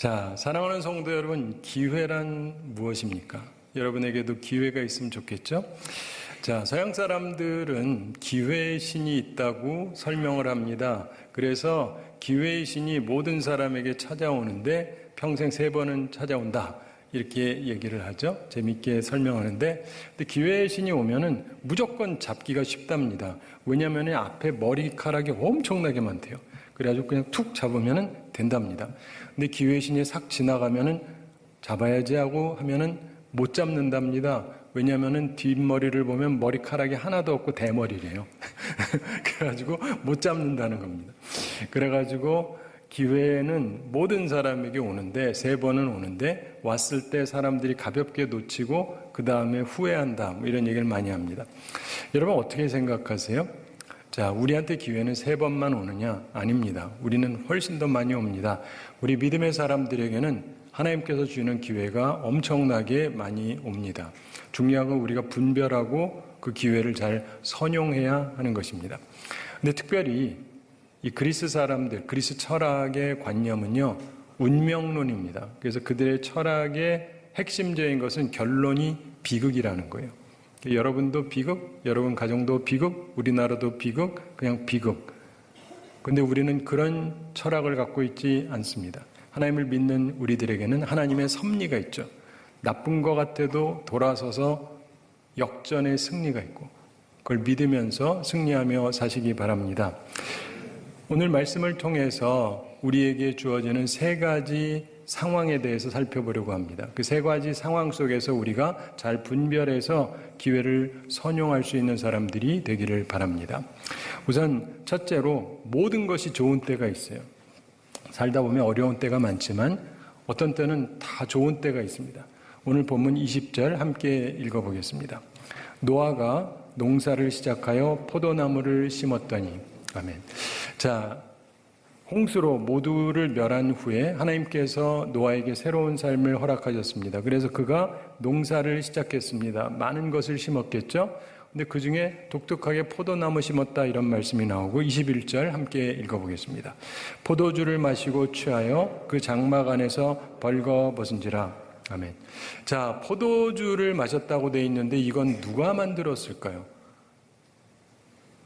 자, 사랑하는 성도 여러분, 기회란 무엇입니까? 여러분에게도 기회가 있으면 좋겠죠? 자, 서양 사람들은 기회의 신이 있다고 설명을 합니다. 그래서 기회의 신이 모든 사람에게 찾아오는데 평생 3번은 찾아온다. 이렇게 얘기를 하죠. 재밌게 설명하는데, 근데 기회의 신이 오면은 무조건 잡기가 쉽답니다. 왜냐하면 앞에 머리카락이 엄청나게 많대요. 그래가지고 그냥 툭 잡으면은 된답니다. 근데 기회의 신이 싹 지나가면은 잡아야지 하고 하면은 못 잡는답니다. 왜냐하면은 뒷머리를 보면 머리카락이 하나도 없고 대머리래요. 그래가지고 못 잡는다는 겁니다. 그래가지고 기회는 모든 사람에게 오는데 3번은 오는데 왔을 때 사람들이 가볍게 놓치고 그 다음에 후회한다 뭐 이런 얘기를 많이 합니다. 여러분 어떻게 생각하세요? 자, 우리한테 기회는 3번만 오느냐? 아닙니다. 우리는 훨씬 더 많이 옵니다. 우리 믿음의 사람들에게는 하나님께서 주는 기회가 엄청나게 많이 옵니다. 중요한 건 우리가 분별하고 그 기회를 잘 선용해야 하는 것입니다. 근데 특별히 이 그리스 사람들, 그리스 철학의 관념은요, 운명론입니다. 그래서 그들의 철학의 핵심적인 것은 결론이 비극이라는 거예요. 여러분도 비극, 여러분 가정도 비극, 우리나라도 비극, 그냥 비극. 근데 우리는 그런 철학을 갖고 있지 않습니다. 하나님을 믿는 우리들에게는 하나님의 섭리가 있죠. 나쁜 것 같아도 돌아서서 역전의 승리가 있고 그걸 믿으면서 승리하며 사시기 바랍니다. 오늘 말씀을 통해서 우리에게 주어지는 3가지 상황에 대해서 살펴보려고 합니다. 그 3가지 상황 속에서 우리가 잘 분별해서 기회를 선용할 수 있는 사람들이 되기를 바랍니다. 우선 첫째로 모든 것이 좋은 때가 있어요. 살다 보면 어려운 때가 많지만 어떤 때는 다 좋은 때가 있습니다. 오늘 본문 20절 함께 읽어보겠습니다. 노아가 농사를 시작하여 포도나무를 심었더니 아멘. 자, 홍수로 모두를 멸한 후에 하나님께서 노아에게 새로운 삶을 허락하셨습니다. 그래서 그가 농사를 시작했습니다. 많은 것을 심었겠죠? 근데 그 중에 독특하게 포도나무 심었다 이런 말씀이 나오고 21절 함께 읽어보겠습니다. 포도주를 마시고 취하여 그 장막 안에서 벌거벗은지라. 아멘. 자, 포도주를 마셨다고 돼 있는데 이건 누가 만들었을까요?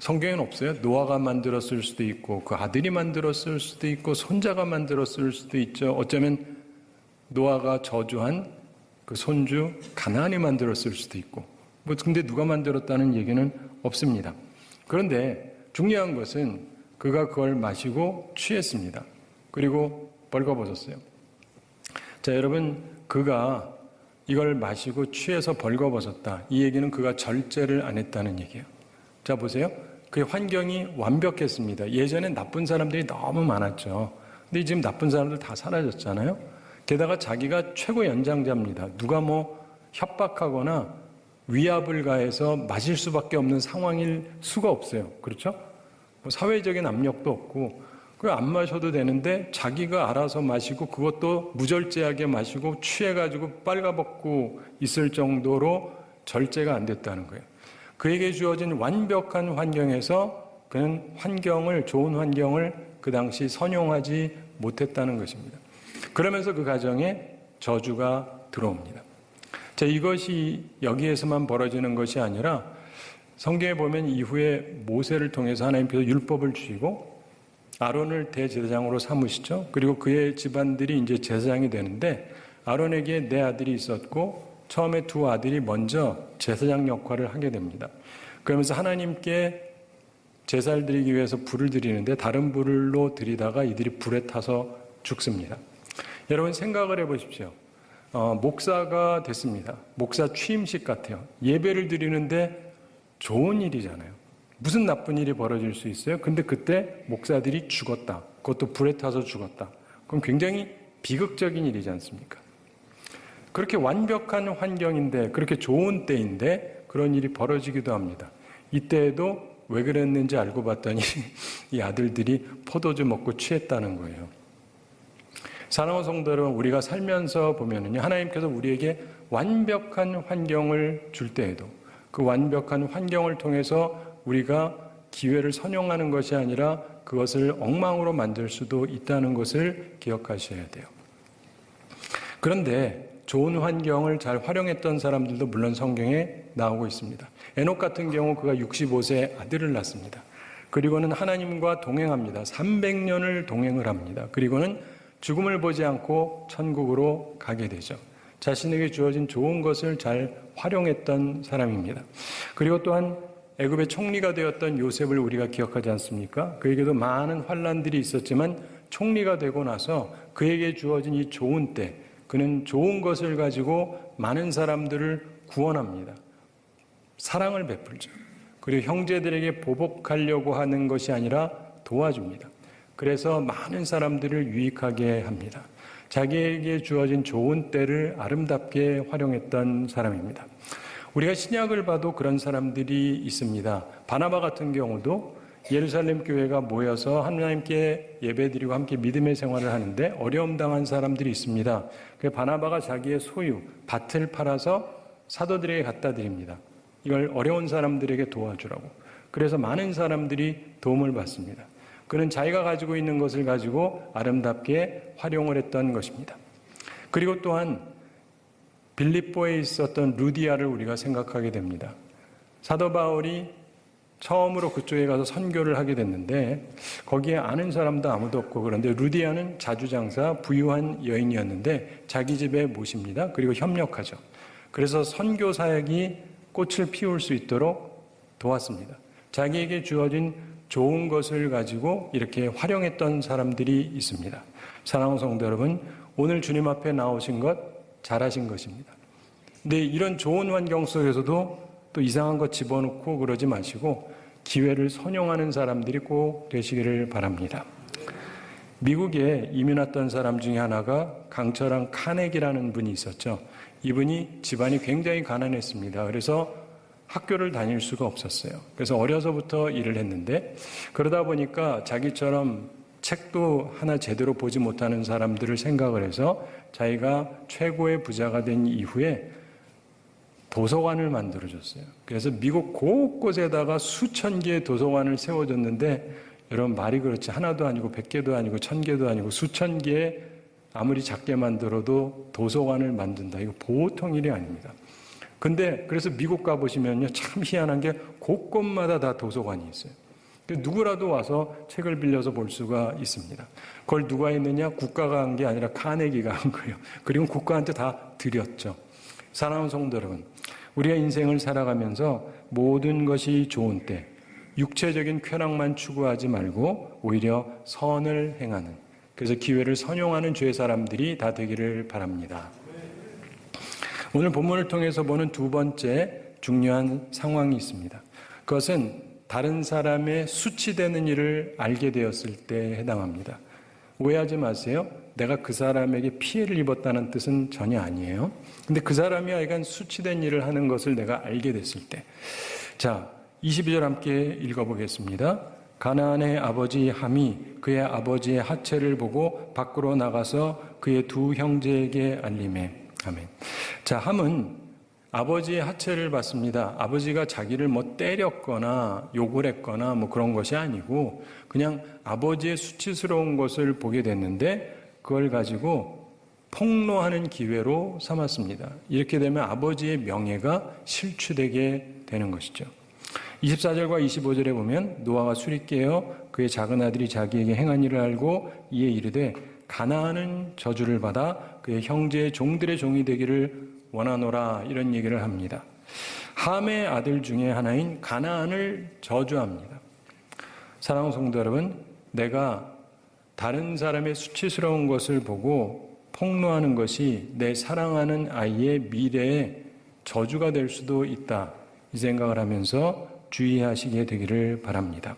성경에는 없어요. 노아가 만들었을 수도 있고 그 아들이 만들었을 수도 있고 손자가 만들었을 수도 있죠. 어쩌면 노아가 저주한 그 손주 가나안이 만들었을 수도 있고 근데 누가 만들었다는 얘기는 없습니다. 그런데 중요한 것은 그가 그걸 마시고 취했습니다. 그리고 벌거벗었어요. 자, 여러분 그가 이걸 마시고 취해서 벌거벗었다. 이 얘기는 그가 절제를 안 했다는 얘기예요. 자, 보세요. 그의 환경이 완벽했습니다. 예전엔 나쁜 사람들이 너무 많았죠. 근데 지금 나쁜 사람들 다 사라졌잖아요. 게다가 자기가 최고 연장자입니다. 누가 뭐 협박하거나 위압을 가해서 마실 수밖에 없는 상황일 수가 없어요. 그렇죠? 뭐 사회적인 압력도 없고 그거 안 마셔도 되는데 자기가 알아서 마시고 그것도 무절제하게 마시고 취해가지고 빨가벗고 있을 정도로 절제가 안 됐다는 거예요. 그에게 주어진 완벽한 환경에서 그는 좋은 환경을 그 당시 선용하지 못했다는 것입니다. 그러면서 그 가정에 저주가 들어옵니다. 자, 이것이 여기에서만 벌어지는 것이 아니라 성경에 보면 이후에 모세를 통해서 하나님께서 율법을 주시고 아론을 대제사장으로 삼으시죠. 그리고 그의 집안들이 이제 제사장이 되는데 아론에게 4 아들이 있었고 처음에 2 아들이 먼저 제사장 역할을 하게 됩니다. 그러면서 하나님께 제사를 드리기 위해서 불을 드리는데 다른 불로 드리다가 이들이 불에 타서 죽습니다. 여러분 생각을 해보십시오. 목사가 됐습니다. 목사 취임식 같아요. 예배를 드리는데 좋은 일이잖아요. 무슨 나쁜 일이 벌어질 수 있어요? 근데 그때 목사들이 죽었다. 그것도 불에 타서 죽었다. 그럼 굉장히 비극적인 일이지 않습니까? 그렇게 완벽한 환경인데 그렇게 좋은 때인데 그런 일이 벌어지기도 합니다. 이때에도 왜 그랬는지 알고 봤더니 이 아들들이 포도주 먹고 취했다는 거예요. 사랑하는 성도 여러분, 우리가 살면서 보면은요, 하나님께서 우리에게 완벽한 환경을 줄 때에도 그 완벽한 환경을 통해서 우리가 기회를 선용하는 것이 아니라 그것을 엉망으로 만들 수도 있다는 것을 기억하셔야 돼요. 그런데 좋은 환경을 잘 활용했던 사람들도 물론 성경에 나오고 있습니다. 에녹 같은 경우 그가 65세 아들을 낳습니다. 그리고는 하나님과 동행합니다. 300년을 동행을 합니다. 그리고는 죽음을 보지 않고 천국으로 가게 되죠. 자신에게 주어진 좋은 것을 잘 활용했던 사람입니다. 그리고 또한 애굽의 총리가 되었던 요셉을 우리가 기억하지 않습니까? 그에게도 많은 환난들이 있었지만 총리가 되고 나서 그에게 주어진 이 좋은 때, 그는 좋은 것을 가지고 많은 사람들을 구원합니다. 사랑을 베풀죠. 그리고 형제들에게 보복하려고 하는 것이 아니라 도와줍니다. 그래서 많은 사람들을 유익하게 합니다. 자기에게 주어진 좋은 때를 아름답게 활용했던 사람입니다. 우리가 신약을 봐도 그런 사람들이 있습니다. 바나바 같은 경우도 예루살렘 교회가 모여서 하나님께 예배드리고 함께 믿음의 생활을 하는데 어려움 당한 사람들이 있습니다. 그 바나바가 자기의 소유, 밭을 팔아서 사도들에게 갖다 드립니다. 이걸 어려운 사람들에게 도와주라고. 그래서 많은 사람들이 도움을 받습니다. 그는 자기가 가지고 있는 것을 가지고 아름답게 활용을 했던 것입니다. 그리고 또한 빌립보에 있었던 루디아를 우리가 생각하게 됩니다. 사도 바울이 처음으로 그쪽에 가서 선교를 하게 됐는데 거기에 아는 사람도 아무도 없고, 그런데 루디아는 자주장사 부유한 여인이었는데 자기 집에 모십니다. 그리고 협력하죠. 그래서 선교 사역이 꽃을 피울 수 있도록 도왔습니다. 자기에게 주어진 좋은 것을 가지고 이렇게 활용했던 사람들이 있습니다. 사랑하는 성도 여러분, 오늘 주님 앞에 나오신 것 잘하신 것입니다. 근데 이런 좋은 환경 속에서도 또 이상한 것 집어넣고 그러지 마시고 기회를 선용하는 사람들이 꼭 되시기를 바랍니다. 미국에 이민 왔던 사람 중에 하나가 강철한 카네기라는 분이 있었죠. 이분이 집안이 굉장히 가난했습니다. 그래서 학교를 다닐 수가 없었어요. 그래서 어려서부터 일을 했는데 그러다 보니까 자기처럼 책도 하나 제대로 보지 못하는 사람들을 생각을 해서 자기가 최고의 부자가 된 이후에 도서관을 만들어줬어요. 그래서 미국 곳곳에다가 수천 개의 도서관을 세워줬는데 여러분 말이 그렇지 하나도 아니고 100개도 아니고 1000개도 아니고 수천 개의 아무리 작게 만들어도 도서관을 만든다. 이거 보통 일이 아닙니다. 근데 그래서 미국 가보시면요 참 희한한 게 곳곳마다 다 도서관이 있어요. 누구라도 와서 책을 빌려서 볼 수가 있습니다. 그걸 누가 했느냐? 국가가 한 게 아니라 카네기가 한 거예요. 그리고 국가한테 다 드렸죠. 사랑하는 성도 여러분, 우리가 인생을 살아가면서 모든 것이 좋은 때 육체적인 쾌락만 추구하지 말고 오히려 선을 행하는, 그래서 기회를 선용하는 주의 사람들이 다 되기를 바랍니다. 오늘 본문을 통해서 보는 두 번째 중요한 상황이 있습니다. 그것은 다른 사람의 수치되는 일을 알게 되었을 때 해당합니다. 오해하지 마세요. 내가 그 사람에게 피해를 입었다는 뜻은 전혀 아니에요. 근데 그 사람이 하여간 수치된 일을 하는 것을 내가 알게 됐을 때. 자, 22절 함께 읽어보겠습니다. 가나안의 아버지 함이 그의 아버지의 하체를 보고 밖으로 나가서 그의 두 형제에게 알리매. 아멘. 자, 함은 아버지의 하체를 봤습니다. 아버지가 자기를 뭐 때렸거나 욕을 했거나 뭐 그런 것이 아니고 그냥 아버지의 수치스러운 것을 보게 됐는데 그걸 가지고 폭로하는 기회로 삼았습니다. 이렇게 되면 아버지의 명예가 실추되게 되는 것이죠. 24절과 25절에 보면 노아가 술이 깨어 그의 작은 아들이 자기에게 행한 일을 알고 이에 이르되 가나안은 저주를 받아 그의 형제의 종들의 종이 되기를 원하노라, 이런 얘기를 합니다. 함의 아들 중에 하나인 가나안을 저주합니다. 사랑하는 성도 여러분, 내가 다른 사람의 수치스러운 것을 보고 폭로하는 것이 내 사랑하는 아이의 미래에 저주가 될 수도 있다, 이 생각을 하면서 주의하시게 되기를 바랍니다.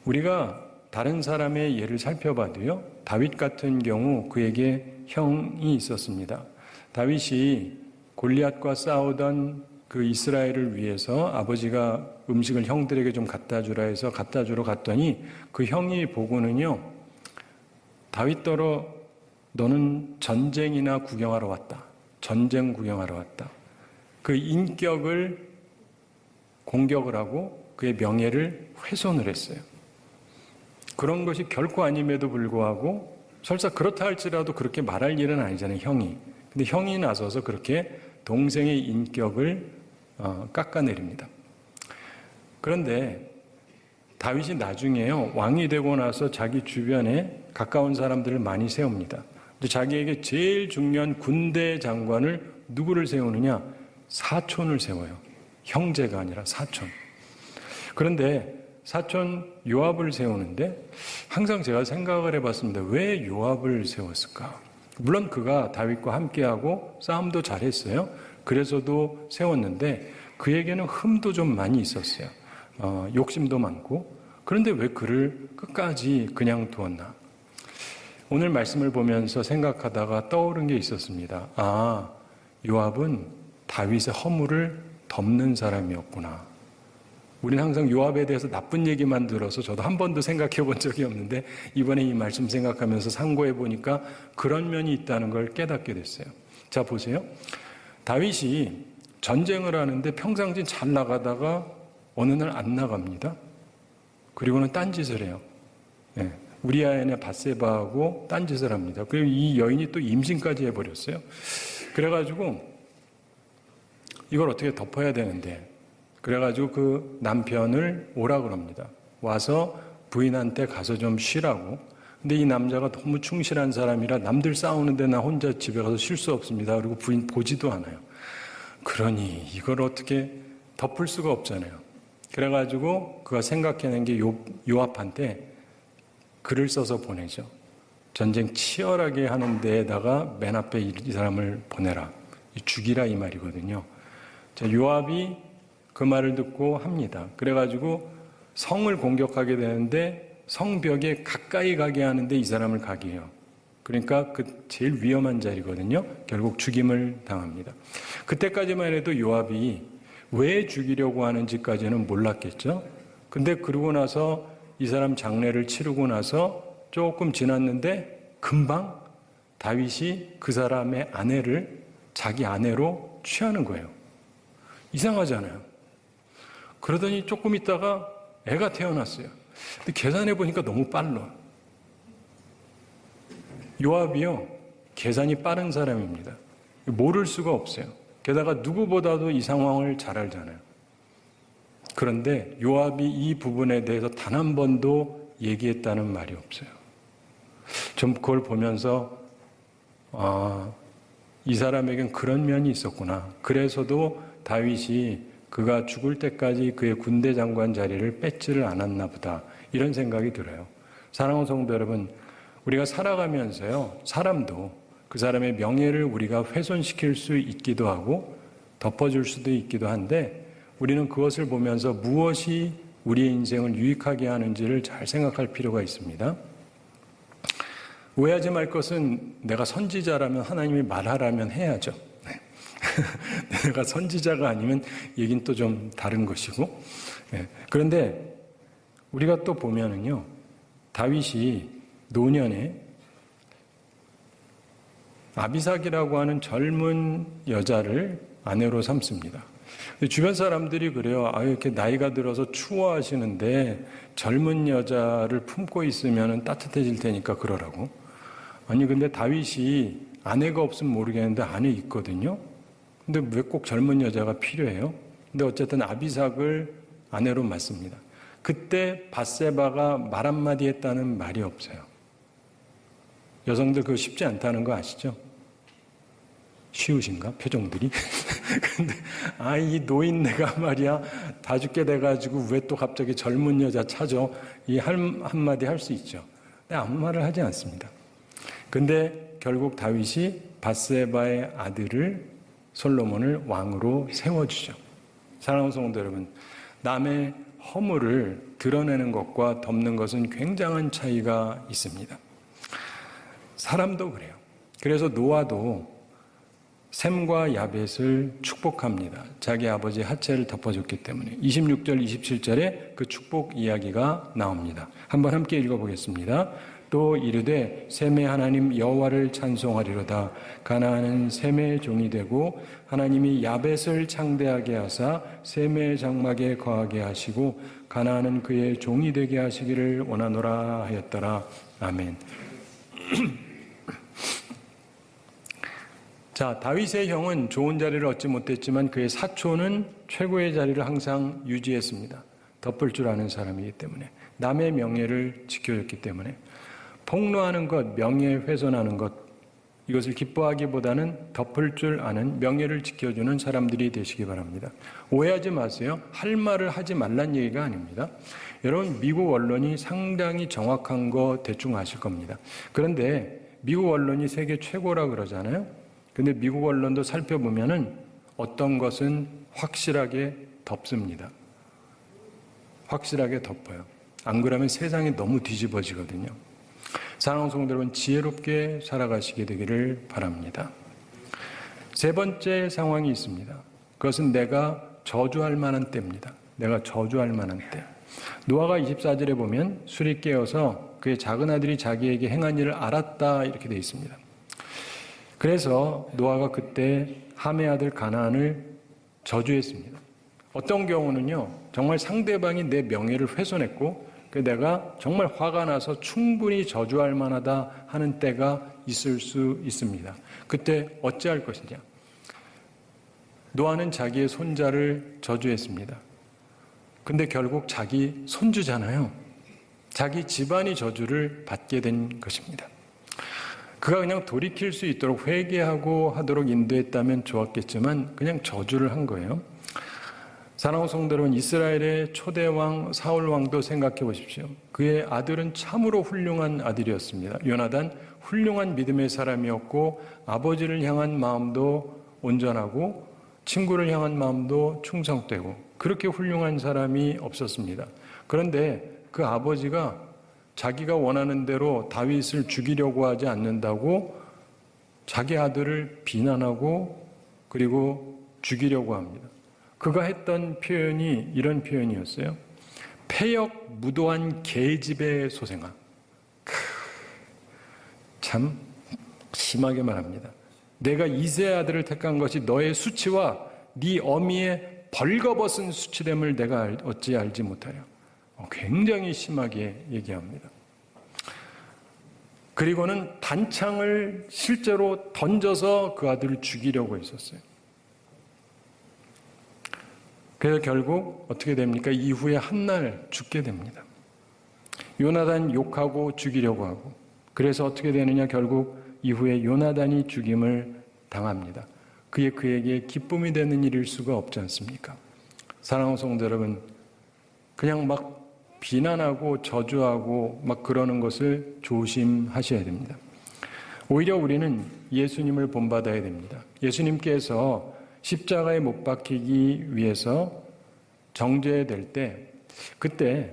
우리가 다른 사람의 예를 살펴봐도요, 다윗 같은 경우 그에게 형이 있었습니다. 다윗이 골리앗과 싸우던 그 이스라엘을 위해서 아버지가 음식을 형들에게 좀 갖다 주라 해서 갖다 주러 갔더니 그 형이 보고는요, 다윗더러 너는 전쟁이나 구경하러 왔다. 전쟁 구경하러 왔다. 그 인격을 공격을 하고 그의 명예를 훼손을 했어요. 그런 것이 결코 아님에도 불구하고 설사 그렇다 할지라도 그렇게 말할 일은 아니잖아요, 형이. 근데 형이 나서서 그렇게 동생의 인격을 깎아내립니다. 그런데 다윗이 나중에요, 왕이 되고 나서 자기 주변에 가까운 사람들을 많이 세웁니다. 근데 자기에게 제일 중요한 군대 장관을 누구를 세우느냐? 사촌을 세워요. 형제가 아니라 사촌. 그런데 사촌 요압을 세우는데 항상 제가 생각을 해봤습니다. 왜 요압을 세웠을까? 물론 그가 다윗과 함께하고 싸움도 잘했어요. 그래서도 세웠는데 그에게는 흠도 좀 많이 있었어요. 욕심도 많고. 그런데 왜 그를 끝까지 그냥 두었나? 오늘 말씀을 보면서 생각하다가 떠오른 게 있었습니다. 요압은 다윗의 허물을 덮는 사람이었구나. 우리는 항상 요압에 대해서 나쁜 얘기만 들어서 저도 한 번도 생각해 본 적이 없는데 이번에 이 말씀 생각하면서 상고해 보니까 그런 면이 있다는 걸 깨닫게 됐어요. 자, 보세요. 다윗이 전쟁을 하는데 평상시 잘 나가다가 어느 날 안 나갑니다. 그리고는 딴짓을 해요. 우리아의 밧세바하고 딴짓을 합니다. 그리고 이 여인이 또 임신까지 해버렸어요. 그래가지고 이걸 어떻게 덮어야 되는데, 그래가지고 그 남편을 오라 그럽니다. 와서 부인한테 가서 좀 쉬라고. 근데 이 남자가 너무 충실한 사람이라 남들 싸우는데 나 혼자 집에 가서 쉴 수 없습니다. 그리고 부인 보지도 않아요. 그러니 이걸 어떻게 덮을 수가 없잖아요. 그래가지고 그가 생각해낸 게 요압한테 글을 써서 보내죠. 전쟁 치열하게 하는 데에다가 맨 앞에 이 사람을 보내라. 죽이라 이 말이거든요. 자, 요압이 그 말을 듣고 합니다. 그래가지고 성을 공격하게 되는데 성벽에 가까이 가게 하는데 이 사람을 가게 해요. 그러니까 그 제일 위험한 자리거든요. 결국 죽임을 당합니다. 그때까지만 해도 요압이 왜 죽이려고 하는지까지는 몰랐겠죠. 근데 그러고 나서 이 사람 장례를 치르고 나서 조금 지났는데 금방 다윗이 그 사람의 아내를 자기 아내로 취하는 거예요. 이상하잖아요. 그러더니 조금 있다가 애가 태어났어요. 근데 계산해 보니까 너무 빨라. 요압이요, 계산이 빠른 사람입니다. 모를 수가 없어요. 게다가 누구보다도 이 상황을 잘 알잖아요. 그런데 요압이 이 부분에 대해서 단 한 번도 얘기했다는 말이 없어요. 좀 그걸 보면서 이 사람에겐 그런 면이 있었구나. 그래서도 다윗이 그가 죽을 때까지 그의 군대 장관 자리를 뺏지를 않았나 보다. 이런 생각이 들어요. 사랑하는 성도 여러분, 우리가 살아가면서요, 사람도 그 사람의 명예를 우리가 훼손시킬 수 있기도 하고 덮어줄 수도 있기도 한데 우리는 그것을 보면서 무엇이 우리의 인생을 유익하게 하는지를 잘 생각할 필요가 있습니다. 오해하지 말 것은 내가 선지자라면 하나님이 말하라면 해야죠. 내가 선지자가 아니면 얘기는 또 좀 다른 것이고. 그런데 우리가 또 보면은요, 다윗이 노년에 아비삭이라고 하는 젊은 여자를 아내로 삼습니다. 주변 사람들이 그래요. 이렇게 나이가 들어서 추워하시는데 젊은 여자를 품고 있으면 따뜻해질 테니까 그러라고. 아니, 근데 다윗이 아내가 없으면 모르겠는데 아내 있거든요. 근데 왜 꼭 젊은 여자가 필요해요? 근데 어쨌든 아비삭을 아내로 맡습니다. 그때 밧세바가 말 한마디 했다는 말이 없어요. 여성들 그거 쉽지 않다는 거 아시죠? 쉬우신가? 표정들이? 근데, 이 노인네가 말이야, 다 죽게 돼가지고 왜 또 갑자기 젊은 여자 찾아? 이 한마디 할 수 있죠. 근데 아무 말을 하지 않습니다. 근데 결국 다윗이 밧세바의 아들을 솔로몬을 왕으로 세워주죠. 사랑하는 성도 여러분, 남의 허물을 드러내는 것과 덮는 것은 굉장한 차이가 있습니다. 사람도 그래요. 그래서 노아도 셈과 야벳을 축복합니다. 자기 아버지의 하체를 덮어줬기 때문에. 26절, 27절에 그 축복 이야기가 나옵니다. 한번 함께 읽어보겠습니다. 또 이르되 셈의 하나님 여호와를 찬송하리로다. 가나안은 셈의 종이 되고 하나님이 야벳을 창대하게 하사 셈의 장막에 거하게 하시고 가나안은 그의 종이 되게 하시기를 원하노라 하였더라. 아멘. 자, 다윗의 형은 좋은 자리를 얻지 못했지만 그의 사촌은 최고의 자리를 항상 유지했습니다. 덮을 줄 아는 사람이기 때문에, 남의 명예를 지켜줬기 때문에. 폭로하는 것, 명예훼손하는 것, 이것을 기뻐하기보다는 덮을 줄 아는, 명예를 지켜주는 사람들이 되시기 바랍니다. 오해하지 마세요. 할 말을 하지 말란 얘기가 아닙니다. 여러분, 미국 언론이 상당히 정확한 거 대충 아실 겁니다. 그런데 미국 언론이 세계 최고라 그러잖아요. 근데 미국 언론도 살펴보면은 어떤 것은 확실하게 덮습니다. 확실하게 덮어요. 안 그러면 세상이 너무 뒤집어지거든요. 사랑하는 성도 여러분, 지혜롭게 살아가시게 되기를 바랍니다. 세 번째 상황이 있습니다. 그것은 내가 저주할 만한 때입니다. 내가 저주할 만한 때. 노아가 24절에 보면 술이 깨어서 그의 작은 아들이 자기에게 행한 일을 알았다, 이렇게 되어 있습니다. 그래서 노아가 그때 함의 아들 가나안을 저주했습니다. 어떤 경우는요, 정말 상대방이 내 명예를 훼손했고 내가 정말 화가 나서 충분히 저주할 만하다 하는 때가 있을 수 있습니다. 그때 어찌할 것이냐? 노아는 자기의 손자를 저주했습니다. 근데 결국 자기 손주잖아요. 자기 집안이 저주를 받게 된 것입니다. 그가 그냥 돌이킬 수 있도록 회개하고 하도록 인도했다면 좋았겠지만 그냥 저주를 한 거예요. 사랑하는 성도 여러분, 이스라엘의 초대왕 사울왕도 생각해 보십시오. 그의 아들은 참으로 훌륭한 아들이었습니다. 요나단, 훌륭한 믿음의 사람이었고 아버지를 향한 마음도 온전하고 친구를 향한 마음도 충성되고 그렇게 훌륭한 사람이 없었습니다. 그런데 그 아버지가 자기가 원하는 대로 다윗을 죽이려고 하지 않는다고 자기 아들을 비난하고 그리고 죽이려고 합니다. 그가 했던 표현이 이런 표현이었어요. 패역 무도한 계집의 소생아. 참 심하게 말합니다. 내가 이새의 아들을 택한 것이 너의 수치와 네 어미의 벌거벗은 수치됨을 내가 어찌 알지 못하여. 굉장히 심하게 얘기합니다. 그리고는 단창을 실제로 던져서 그 아들을 죽이려고 했었어요. 그래서 결국 어떻게 됩니까? 이후에 한날 죽게 됩니다. 요나단 욕하고 죽이려고 하고, 그래서 어떻게 되느냐? 결국 이후에 요나단이 죽임을 당합니다. 그에게 기쁨이 되는 일일 수가 없지 않습니까? 사랑하는 성도 여러분, 그냥 막 비난하고 저주하고 막 그러는 것을 조심하셔야 됩니다. 오히려 우리는 예수님을 본받아야 됩니다. 예수님께서 십자가에 못 박히기 위해서 정죄될 때, 그때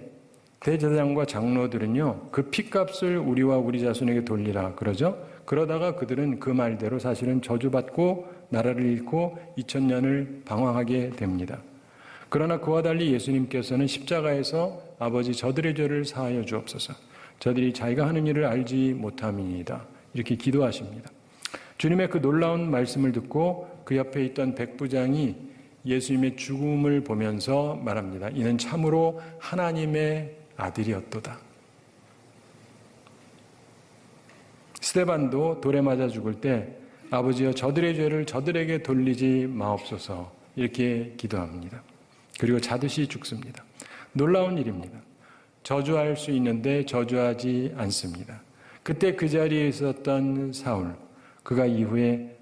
대제사장과 장로들은요, 그 핏값을 우리와 우리 자손에게 돌리라 그러죠. 그러다가 그들은 그 말대로 사실은 저주받고 나라를 잃고 2000년을 방황하게 됩니다. 그러나 그와 달리 예수님께서는 십자가에서 아버지 저들의 죄를 사하여 주옵소서. 저들이 자기가 하는 일을 알지 못함이니이다. 이렇게 기도하십니다. 주님의 그 놀라운 말씀을 듣고 그 옆에 있던 백부장이 예수님의 죽음을 보면서 말합니다. 이는 참으로 하나님의 아들이었도다. 스데반도 돌에 맞아 죽을 때 아버지여 저들의 죄를 저들에게 돌리지 마옵소서 이렇게 기도합니다. 그리고 자듯이 죽습니다. 놀라운 일입니다. 저주할 수 있는데 저주하지 않습니다. 그때 그 자리에 있었던 사울, 그가 이후에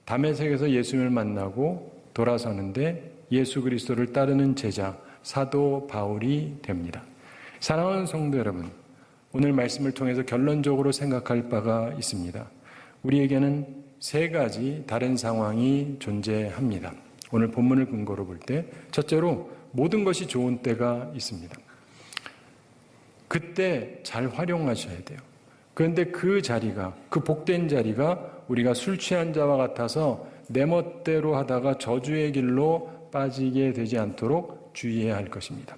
다메섹에서 예수님을 만나고 돌아서는데 예수 그리스도를 따르는 제자 사도 바울이 됩니다. 사랑하는 성도 여러분, 오늘 말씀을 통해서 결론적으로 생각할 바가 있습니다. 우리에게는 세 가지 다른 상황이 존재합니다. 오늘 본문을 근거로 볼 때, 첫째로 모든 것이 좋은 때가 있습니다. 그때 잘 활용하셔야 돼요. 그런데 그 자리가, 그 복된 자리가 우리가 술 취한 자와 같아서 내 멋대로 하다가 저주의 길로 빠지게 되지 않도록 주의해야 할 것입니다.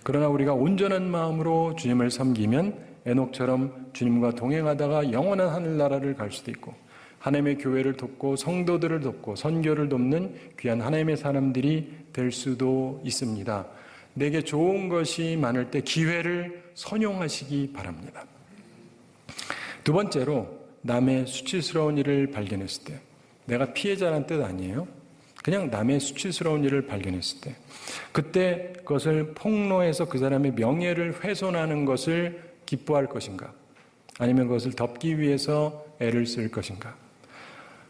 그러나 우리가 온전한 마음으로 주님을 섬기면 에녹처럼 주님과 동행하다가 영원한 하늘나라를 갈 수도 있고, 하나님의 교회를 돕고 성도들을 돕고 선교를 돕는 귀한 하나님의 사람들이 될 수도 있습니다. 내게 좋은 것이 많을 때 기회를 선용하시기 바랍니다. 두 번째로 남의 수치스러운 일을 발견했을 때, 내가 피해자란 뜻 아니에요. 그냥 남의 수치스러운 일을 발견했을 때, 그때 그것을 폭로해서 그 사람의 명예를 훼손하는 것을 기뻐할 것인가, 아니면 그것을 덮기 위해서 애를 쓸 것인가.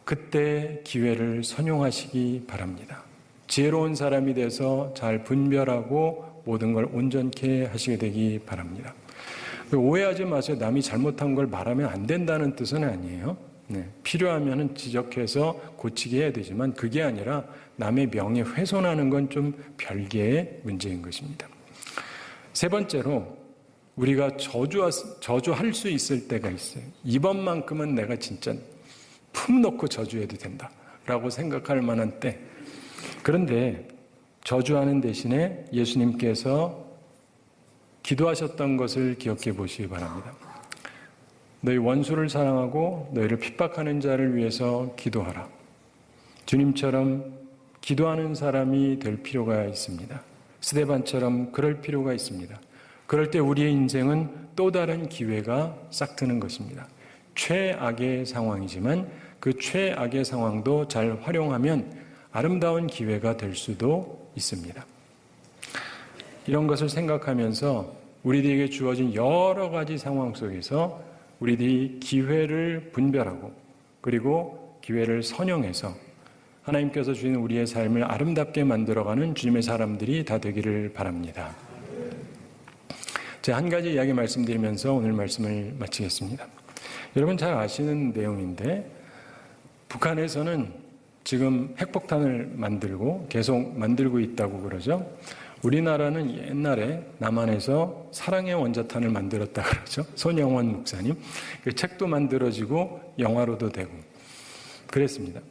그때 기회를 선용하시기 바랍니다. 지혜로운 사람이 돼서 잘 분별하고 모든 걸 온전케 하시게 되기 바랍니다. 오해하지 마세요. 남이 잘못한 걸 말하면 안 된다는 뜻은 아니에요. 필요하면 지적해서 고치게 해야 되지만 그게 아니라 남의 명예 훼손하는 건 좀 별개의 문제인 것입니다. 세 번째로 우리가 저주할 수 있을 때가 있어요. 이번만큼은 내가 진짜 품 놓고 저주해도 된다라고 생각할 만한 때. 그런데 저주하는 대신에 예수님께서 기도하셨던 것을 기억해 보시기 바랍니다. 너희 원수를 사랑하고 너희를 핍박하는 자를 위해서 기도하라. 주님처럼 기도하는 사람이 될 필요가 있습니다. 스데반처럼 그럴 필요가 있습니다. 그럴 때 우리의 인생은 또 다른 기회가 싹 트는 것입니다. 최악의 상황이지만 그 최악의 상황도 잘 활용하면 아름다운 기회가 될 수도 있습니다. 이런 것을 생각하면서 우리들에게 주어진 여러 가지 상황 속에서 우리들이 기회를 분별하고 그리고 기회를 선용해서 하나님께서 주신 우리의 삶을 아름답게 만들어가는 주님의 사람들이 다 되기를 바랍니다. 제가 한 가지 이야기 말씀드리면서 오늘 말씀을 마치겠습니다. 여러분 잘 아시는 내용인데 북한에서는 지금 핵폭탄을 만들고 계속 만들고 있다고 그러죠. 우리나라는 옛날에 남한에서 사랑의 원자탄을 만들었다 그러죠. 손영원 목사님. 그 책도 만들어지고 영화로도 되고 그랬습니다.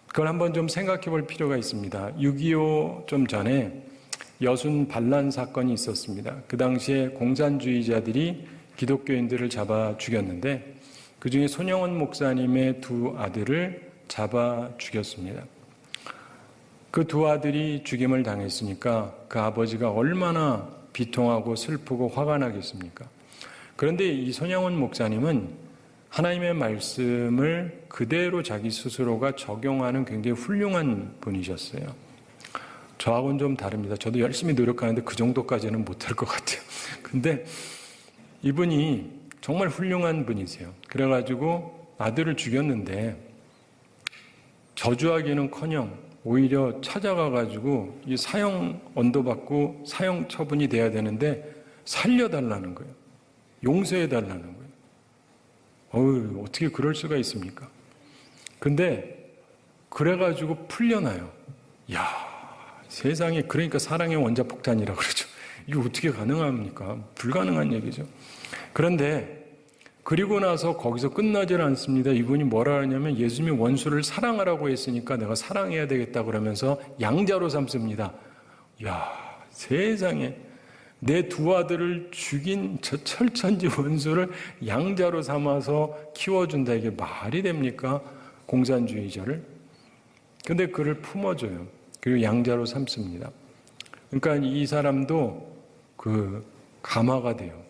그걸 한번 좀 생각해 볼 필요가 있습니다. 6.25 좀 전에 여순 반란 사건이 있었습니다. 그 당시에 공산주의자들이 기독교인들을 잡아 죽였는데 그 중에 손영원 목사님의 두 아들을 잡아 죽였습니다. 그 두 아들이 죽임을 당했으니까 그 아버지가 얼마나 비통하고 슬프고 화가 나겠습니까? 그런데 이 손영원 목사님은 하나님의 말씀을 그대로 자기 스스로가 적용하는 굉장히 훌륭한 분이셨어요. 저하고는 좀 다릅니다. 저도 열심히 노력하는데 그 정도까지는 못할 것 같아요. 근데 이분이 정말 훌륭한 분이세요. 그래가지고 아들을 죽였는데 저주하기는커녕 오히려 찾아가가지고 이 사형 언도받고 사형 처분이 돼야 되는데 살려달라는 거예요. 용서해달라는 거예요. 어떻게 그럴 수가 있습니까? 근데 그래가지고 풀려나요. 야, 세상에, 그러니까 사랑의 원자폭탄이라고 그러죠. 이게 어떻게 가능합니까? 불가능한 얘기죠. 그런데 그리고 나서 거기서 끝나질 않습니다. 이분이 뭐라 하냐면 예수님이 원수를 사랑하라고 했으니까 내가 사랑해야 되겠다 그러면서 양자로 삼습니다. 이야, 세상에, 내 두 아들을 죽인 저 철천지 원수를 양자로 삼아서 키워준다. 이게 말이 됩니까? 공산주의자를. 근데 그를 품어줘요. 그리고 양자로 삼습니다. 그러니까 이 사람도 그 감화가 돼요.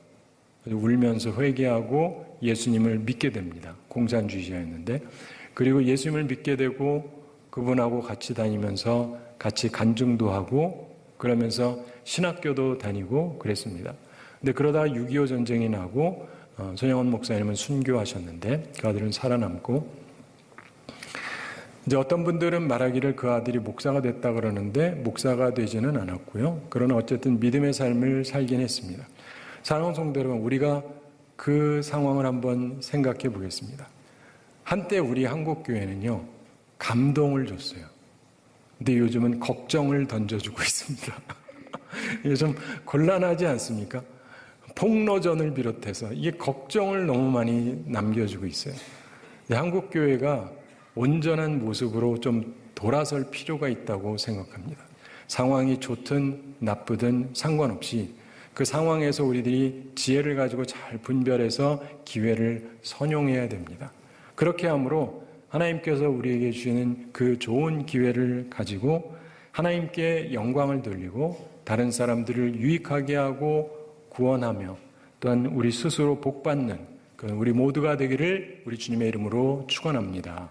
울면서 회개하고 예수님을 믿게 됩니다. 공산주의자였는데. 그리고 예수님을 믿게 되고 그분하고 같이 다니면서 같이 간증도 하고 그러면서 신학교도 다니고 그랬습니다. 근데 그러다가 6.25 전쟁이 나고 손영원 목사님은 순교하셨는데 그 아들은 살아남고, 이제 어떤 분들은 말하기를 그 아들이 목사가 됐다 그러는데 목사가 되지는 않았고요. 그러나 어쨌든 믿음의 삶을 살긴 했습니다. 사랑하는 성도 여러분, 우리가 그 상황을 한번 생각해 보겠습니다. 한때 우리 한국교회는요, 감동을 줬어요. 근데 요즘은 걱정을 던져주고 있습니다. 요즘 곤란하지 않습니까? 폭로전을 비롯해서 이게 걱정을 너무 많이 남겨주고 있어요. 한국교회가 온전한 모습으로 좀 돌아설 필요가 있다고 생각합니다. 상황이 좋든 나쁘든 상관없이 그 상황에서 우리들이 지혜를 가지고 잘 분별해서 기회를 선용해야 됩니다. 그렇게 함으로 하나님께서 우리에게 주시는 그 좋은 기회를 가지고 하나님께 영광을 돌리고 다른 사람들을 유익하게 하고 구원하며 또한 우리 스스로 복받는 우리 모두가 되기를 우리 주님의 이름으로 축원합니다.